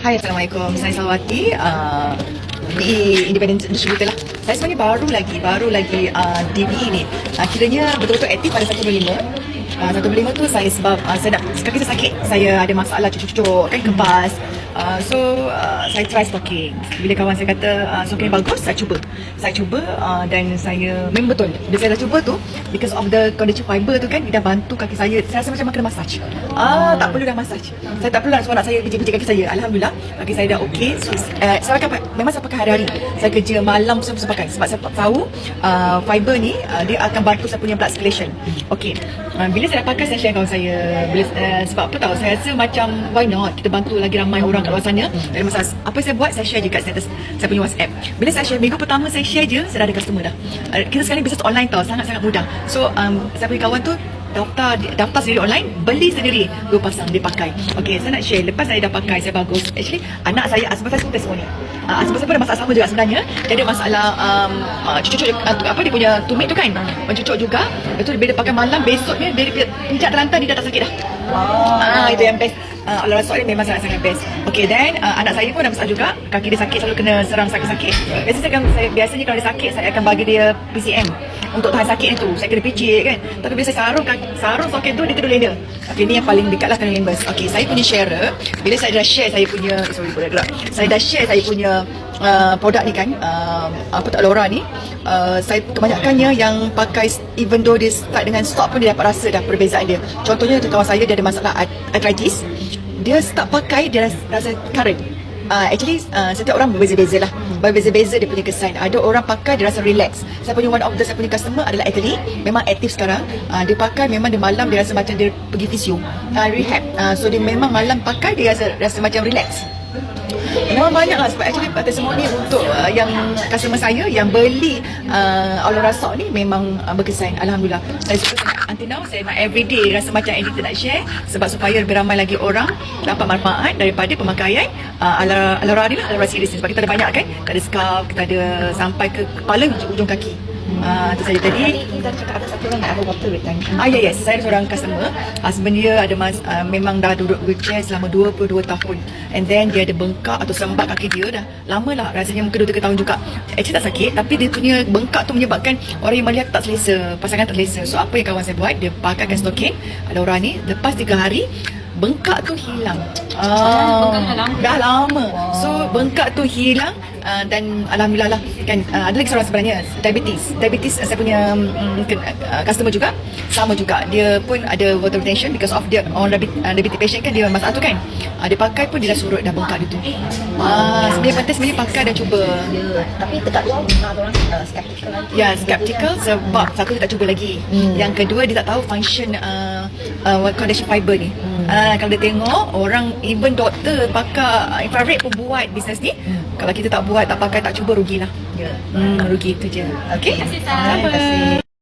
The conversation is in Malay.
Hai, Assalamualaikum. Saya Salwati di Independent Distributor lah. Saya sebenarnya baru lagi DBE ni. Kiranya betul-betul aktif pada 1.5. 1.5 tu saya sebab saya nak, kaki saya sakit. Saya ada masalah cucuk-cucuk kan, kebas. Saya try stocking. Bila kawan saya kata stocking bagus, saya cuba dan saya memang betul. Bila saya dah cuba tu, because of the condition fiber tu kan, dia dah bantu kaki saya. Saya rasa macam kena massage. Tak perlu dah massage. Saya tak perlu nak suruh anak saya pijit-pijit kaki saya. Alhamdulillah, kaki saya dah okey. Saya akan memang saya pakai hari-hari. Saya kerja malam saya pakai sebab saya tahu fiber ni dia akan bantu saya punya blood circulation. Okey. Bila saya dah pakai, saya share kawan saya. Sebab apa tahu, saya rasa macam why not kita bantu lagi ramai orang kat luar sana. Dari masa apa saya buat, saya share je kat status saya punya WhatsApp. Bila saya share, minggu pertama saya share je, saya dah ada customer dah. Kita sekarang bisnes online tau, sangat-sangat mudah. So saya punya kawan tu daftar sendiri online, beli sendiri 2 pasang dia pakai. Okey, saya nak share. Lepas saya dah pakai, saya bagus. Actually anak saya, asbab saya semua ni. Asbab saya pun ada masalah sama juga sebenarnya. Dia ada masalah cucuk apa dia punya tumit tu kan, mencucuk juga. Itu bila dia pakai malam, besoknya dia pijak terlantar, dia dah tak sakit dah. Itu yang best. Olahraga soal ni memang sangat-sangat best. Okay, then anak saya pun ada masalah juga. Kaki dia sakit, selalu kena serang sakit-sakit. Biasanya kalau dia sakit, saya akan bagi dia PCM untuk tahan sakit itu. Saya kena pijit kan. Tapi bila saya sarung soket tu, dia tidur lena. Okay, ni yang paling dekat lah kena limbas. Okay, saya punya sharer, bila saya dah share saya punya, saya dah share saya punya produk ni kan, Laura ni, saya kebanyakannya yang pakai, even though dia start dengan stock pun dia dapat rasa dah perbezaan dia. Contohnya kawan saya, dia ada masalah arthritis, dia start pakai, dia rasa current. Actually setiap orang berbeza-beza lah. Berbeza-beza dia punya kesan. Ada orang pakai dia rasa relax. Saya punya saya punya customer adalah athlete, memang aktif sekarang. Dia pakai, memang dia malam dia rasa macam dia pergi fisio, rehab. So dia memang malam pakai, dia rasa macam relax. Memang banyak lah, sebab actually testimoni untuk yang customer saya yang beli Aurora Sock ni memang berkesan. Alhamdulillah. Saya suka sangat. Until now saya nak everyday rasa macam editor nak share, sebab supaya lebih ramai lagi orang dapat manfaat daripada pemakaian Aurora ni lah, Aurora series ni. Sebab kita ada banyak kan, kita ada scarf, kita ada sampai ke kepala, ujung kaki. Itu saja tadi. Kita cakap ada satu orang nak ada water retention. Yes, saya ada seorang customer. Husband dia ada memang dah duduk wheelchair selama 22 tahun. And then dia ada bengkak atau sembak kaki dia dah lama lah, rasanya mungkin 2-3 tahun juga. Actually tak sakit, tapi dia punya bengkak tu menyebabkan orang yang melihat tak selesa, pasangan tak selesa. So apa yang kawan saya buat, dia pakaikan stocking Laura ni, lepas 3 hari bengkak tu hilang. Dah lama. So bengkak tu hilang, dan alhamdulillah lah kan. Ada lagi seorang sebenarnya diabetes saya punya customer juga, sama juga, dia pun ada water retention because of dia on diabetes patient kan, dia masalah tu kan. Dia pakai pun dia dah surut dah bengkak dia tu. Sebenarnya penting sebenarnya pakai dan cuba. Tapi dekat luar ada orang skeptical lagi. Ya, skeptical sebab satu dia tak cuba lagi. Yang kedua dia tak tahu function condition fiber ni. Kalau dia tengok orang, even doktor pakai infrared pun buat bisnes ni. Kalau kita tak buat, tak pakai, tak cuba, rugilah. Rugi itu je. Okey. Terima kasih.